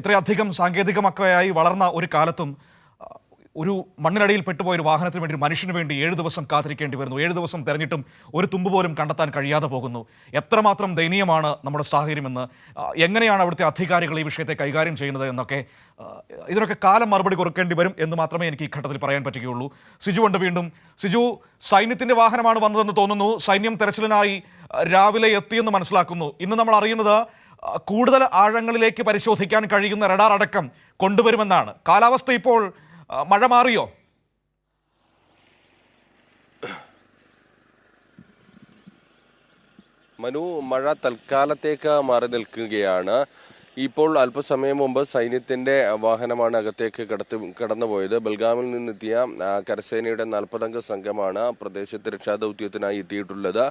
ഇത്രയധികം സാങ്കേതികമൊക്കെയായി വളർന്ന ഒരു കാലത്തും ഒരു മണ്ണിനടിയിൽ പെട്ടുപോയ ഒരു വാഹനത്തിന് വേണ്ടി മനുഷ്യന് വേണ്ടി 7 ദിവസം കാത്തിരിക്കേണ്ടി വരുന്നു. 7 ദിവസം തെരഞ്ഞിട്ടും ഒരു തുമ്പ് പോലും കണ്ടെത്താൻ കഴിയാതെ പോകുന്നു. എത്രമാത്രം ദയനീയമാണ് നമ്മുടെ സാഹചര്യമെന്ന്, എങ്ങനെയാണ് അവിടുത്തെ അധികാരികൾ ഈ വിഷയത്തെ കൈകാര്യം ചെയ്യുന്നത് എന്നൊക്കെ, ഇതിനൊക്കെ കാലം മറുപടി കൊടുക്കേണ്ടി വരും എന്ന് മാത്രമേ എനിക്ക് ഈ ഘട്ടത്തിൽ പറയാൻ പറ്റുകയുള്ളൂ. സിജു ഉണ്ട് വീണ്ടും. സിജു, സൈന്യത്തിന്റെ വാഹനമാണ് വന്നതെന്ന് തോന്നുന്നു. സൈന്യം തെരച്ചിലിനായി രാവിലെ എത്തിയെന്ന് മനസ്സിലാക്കുന്നു. ഇന്ന് നമ്മൾ അറിയുന്നത് കൂടുതൽ ആഴങ്ങളിലേക്ക് പരിശോധിക്കാൻ കഴിയുന്ന റഡാർ അടക്കം കൊണ്ടുവരുമെന്നാണ്. കാലാവസ്ഥ ഇപ്പോൾ മഴ മാറിയോ? മനു, മഴ തൽക്കാലത്തേക്ക് മാറി നിൽക്കുകയാണ്. ഇപ്പോൾ അല്പസമയം മുമ്പ് സൈന്യത്തിന്റെ വാഹനമാണ് അകത്തേക്ക് കടന്നുപോയത്. ബൽഗാമിൽ നിന്നെത്തിയ കരസേനയുടെ 40-അംഗ സംഘമാണ് പ്രദേശത്ത് രക്ഷാദൌത്യത്തിനായി എത്തിയിട്ടുള്ളത്.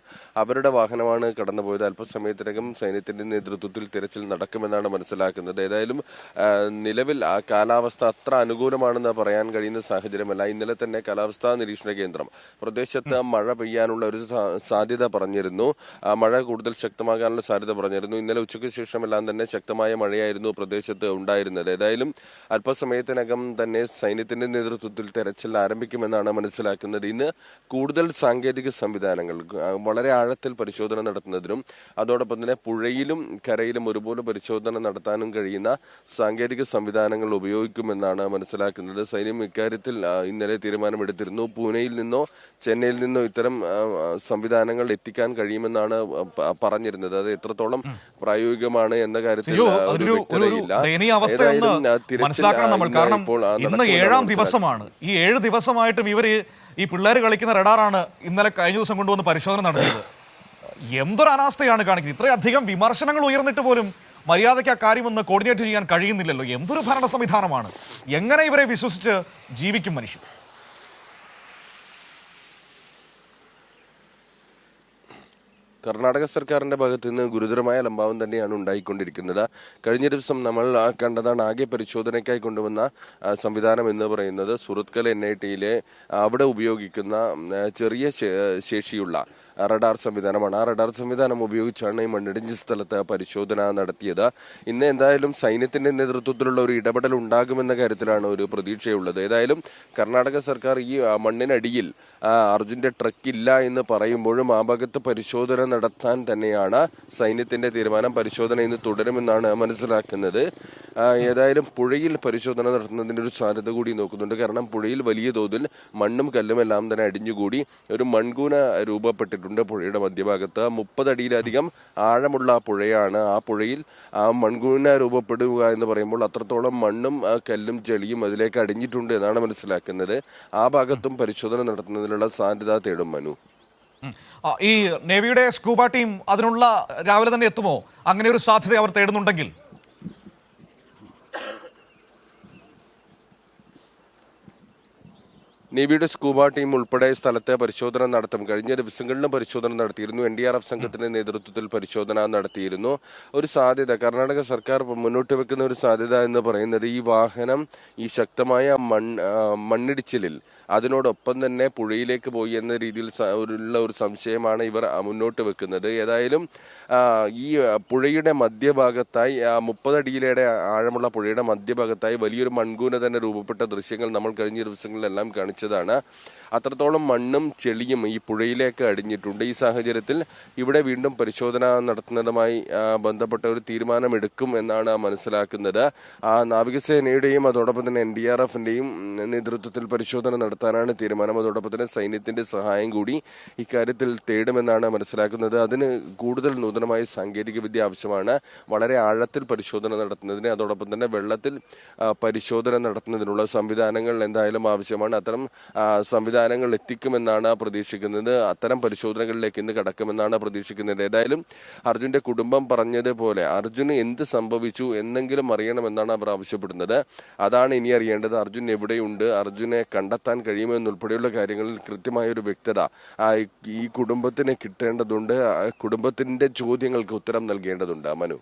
അവരുടെ വാഹനമാണ് കടന്നുപോയത്. അല്പസമയത്തിനകം സൈന്യത്തിന്റെ നേതൃത്വത്തിൽ തിരച്ചിൽ നടക്കുമെന്നാണ് മനസ്സിലാക്കുന്നത്. ഏതായാലും നിലവിൽ ആ കാലാവസ്ഥ അത്ര അനുകൂലമാണെന്ന് പറയാൻ കഴിയുന്ന സാഹചര്യമല്ല. ഇന്നലെ തന്നെ കാലാവസ്ഥാ നിരീക്ഷണ കേന്ദ്രം പ്രദേശത്ത് മഴ പെയ്യാനുള്ള ഒരു സാധ്യത പറഞ്ഞിരുന്നു. മഴ കൂടുതൽ ശക്തമാകാനുള്ള സാധ്യത പറഞ്ഞിരുന്നു. ഇന്നലെ ഉച്ചയ്ക്ക് ശേഷമെല്ലാം തന്നെ ശക്തമായ മഴയായിരുന്നു പ്രദേശത്ത് ഉണ്ടായിരുന്നത്. ഏതായാലും അല്പസമയത്തിനകം തന്നെ സൈന്യത്തിന്റെ നേതൃത്വത്തിൽ തെരച്ചിൽ ആരംഭിക്കുമെന്നാണ് മനസ്സിലാക്കുന്നത്. ഇന്ന് കൂടുതൽ സാങ്കേതിക സംവിധാനങ്ങൾ, വളരെ ആഴത്തിൽ പരിശോധന നടത്തുന്നതിനും അതോടൊപ്പം തന്നെ പുഴയിലും കരയിലും ഒരുപോലെ പരിശോധന നടത്താനും കഴിയുന്ന സാങ്കേതിക സംവിധാനങ്ങൾ ഉപയോഗിക്കുമെന്നാണ് മനസ്സിലാക്കുന്നത്. സൈന്യം ഇക്കാര്യത്തിൽ ഇന്നലെ തീരുമാനമെടുത്തിരുന്നു. പൂനെയിൽ നിന്നോ ചെന്നൈയിൽ നിന്നോ ഇത്തരം സംവിധാനങ്ങൾ എത്തിക്കാൻ കഴിയുമെന്നാണ് പറഞ്ഞിരുന്നത്. അത് എത്രത്തോളം പ്രായോഗികമാണ് എന്ന കാര്യത്തിൽ മനസ്സിലാക്കണം നമ്മൾ. കാരണം ഇന്ന് 7-ാം ദിവസമാണ്. ഈ 7 ദിവസമായിട്ടും ഇവര് ഈ പിള്ളേർ കളിക്കുന്ന റഡാറാണ് കഴിഞ്ഞ ദിവസം കൊണ്ടുവന്ന് പരിശോധന നടത്തിയത്. എന്തൊരു അനാസ്ഥയാണ് കാണിക്കുന്നത്. ഇത്രയധികം വിമർശനങ്ങൾ ഉയർന്നിട്ട് പോലും മര്യാദയ്ക്ക് ആ കാര്യമൊന്ന് കോർഡിനേറ്റ് ചെയ്യാൻ കഴിയുന്നില്ലല്ലോ. എന്തൊരു ഭരണ സംവിധാനമാണ്. എങ്ങനെ ഇവരെ വിശ്വസിച്ച് ജീവിക്കും മനുഷ്യർ? കർണാടക സർക്കാരിന്റെ ഭാഗത്ത് നിന്ന് ഗുരുതരമായ ലംബാവം തന്നെയാണ് ഉണ്ടായിക്കൊണ്ടിരിക്കുന്നത്. കഴിഞ്ഞ ദിവസം നമ്മൾ കണ്ടതാണ് ആകെ പരിശോധനയ്ക്കായി കൊണ്ടുവന്ന സംവിധാനം എന്ന് പറയുന്നത് സുറത്കൽ NIT-യിലെ അവിടെ ഉപയോഗിക്കുന്ന ചെറിയ ശേഷിയുള്ള റഡാർ സംവിധാനമാണ്. ആ റഡാർ സംവിധാനം ഉപയോഗിച്ചാണ് ഈ മണ്ണിടിഞ്ഞ സ്ഥലത്ത് പരിശോധന നടത്തിയത്. ഇന്ന് എന്തായാലും സൈന്യത്തിന്റെ നേതൃത്വത്തിലുള്ള ഒരു ഇടപെടൽ ഉണ്ടാകുമെന്ന കാര്യത്തിലാണ് ഒരു പ്രതീക്ഷയുള്ളത്. ഏതായാലും കർണാടക സർക്കാർ ഈ മണ്ണിനടിയിൽ അർജുന്റെ ട്രക്ക് ഇല്ല എന്ന് പറയുമ്പോഴും ആ ഭാഗത്ത് പരിശോധന നടത്താൻ തന്നെയാണ് സൈന്യത്തിന്റെ തീരുമാനം. പരിശോധന ഇന്ന് തുടരുമെന്നാണ് മനസ്സിലാക്കുന്നത്. ഏതായാലും പുഴയിൽ പരിശോധന നടത്തുന്നതിന്റെ ഒരു സാധ്യത കൂടി നോക്കുന്നുണ്ട്. കാരണം പുഴയിൽ വലിയ തോതിൽ മണ്ണും കല്ലും എല്ലാം തന്നെ അടിഞ്ഞുകൂടി ഒരു മൺകൂന രൂപപ്പെട്ടിട്ടുണ്ട്. പുഴയുടെ മധ്യഭാഗത്ത് 30 അടിയിലധികം ആഴമുള്ള പുഴയാണ്. ആ പുഴയിൽ ആ മൺകൂന രൂപപ്പെടുക എന്ന് പറയുമ്പോൾ അത്രത്തോളം മണ്ണും കല്ലും ചെളിയും അതിലേക്ക് അടിഞ്ഞിട്ടുണ്ട് എന്നാണ് മനസ്സിലാക്കുന്നത്. ആ ഭാഗത്തും പരിശോധന നടത്തുന്നതിനുള്ള സാധ്യത തേടും മനു. ഈ നേവിയുടെ സ്കൂബ ടീം അതിനുള്ള രാവിലെ തന്നെ എത്തുമോ? അങ്ങനെ ഒരു സാധ്യത അവർ തേടുന്നുണ്ടെങ്കിൽ നേവിയുടെ സ്കൂബ ടീം ഉൾപ്പെടെ സ്ഥലത്തെ പരിശോധന നടത്തും. കഴിഞ്ഞ ദിവസങ്ങളിലും പരിശോധന നടത്തിയിരുന്നു. NDRF സംഘത്തിന്റെ നേതൃത്വത്തിൽ പരിശോധന നടത്തിയിരുന്നു. ഒരു സാധ്യത കർണാടക സർക്കാർ മുന്നോട്ട് വെക്കുന്ന ഒരു സാധ്യത എന്ന് പറയുന്നത് ഈ വാഹനം ഈ ശക്തമായ മണ്ണിടിച്ചിലിൽ അതിനോടൊപ്പം തന്നെ പുഴയിലേക്ക് പോയി എന്ന രീതിയിൽ ഉള്ള ഒരു സംശയമാണ് ഇവർ മുന്നോട്ട് വെക്കുന്നത്. ഏതായാലും ഈ പുഴയുടെ മധ്യഭാഗത്തായി 30 അടിയിലേറെ ആഴമുള്ള പുഴയുടെ മധ്യഭാഗത്തായി വലിയൊരു മൺകൂന തന്നെ രൂപപ്പെട്ട ദൃശ്യങ്ങൾ നമ്മൾ കഴിഞ്ഞ ദിവസങ്ങളിലെല്ലാം കാണിച്ചു. അത്രത്തോളം മണ്ണും ചെളിയും ഈ പുഴയിലേക്ക് അടിഞ്ഞിട്ടുണ്ട്. ഈ സാഹചര്യത്തിൽ ഇവിടെ വീണ്ടും പരിശോധന നടത്തുന്നതുമായി ബന്ധപ്പെട്ട ഒരു തീരുമാനമെടുക്കും എന്നാണ് മനസ്സിലാക്കുന്നത്. നാവികസേനയുടെയും അതോടൊപ്പം തന്നെ NDRF-ന്റെയും നേതൃത്വത്തിൽ പരിശോധന നടത്താനാണ് തീരുമാനം. അതോടൊപ്പം തന്നെ സൈന്യത്തിന്റെ സഹായം കൂടി ഇക്കാര്യത്തിൽ തേടുമെന്നാണ് മനസ്സിലാക്കുന്നത്. അതിന് കൂടുതൽ നൂതനമായ സാങ്കേതിക വിദ്യ ആവശ്യമാണ്. വളരെ ആഴത്തിൽ പരിശോധന നടത്തുന്നതിന് അതോടൊപ്പം തന്നെ വെള്ളത്തിൽ പരിശോധന നടത്തുന്നതിനുള്ള സംവിധാനങ്ങൾ എന്തായാലും ആവശ്യമാണ്. അത്തരം സംവിധാനങ്ങൾ എത്തിക്കുമെന്നാണ് പ്രതീക്ഷിക്കുന്നത്. അത്തരം പരിശോധനകളിലേക്ക് ഇന്ന് കടക്കുമെന്നാണ് പ്രതീക്ഷിക്കുന്നത്. ഏതായാലും അർജുന്റെ കുടുംബം പറഞ്ഞതുപോലെ അർജുന് എന്ത് സംഭവിച്ചു എന്നെങ്കിലും അറിയണമെന്നാണ് അവർ ആവശ്യപ്പെടുന്നത്. അതാണ് ഇനി അറിയേണ്ടത്. അർജുൻ എവിടെയുണ്ട്, അർജുനെ കണ്ടെത്താൻ കഴിയുമെന്നുൾപ്പെടെയുള്ള കാര്യങ്ങളിൽ കൃത്യമായ ഒരു വ്യക്തത ഈ കുടുംബത്തിന് കിട്ടേണ്ടതുണ്ട്. കുടുംബത്തിന്റെ ചോദ്യങ്ങൾക്ക് ഉത്തരം നൽകേണ്ടതുണ്ട് മനു.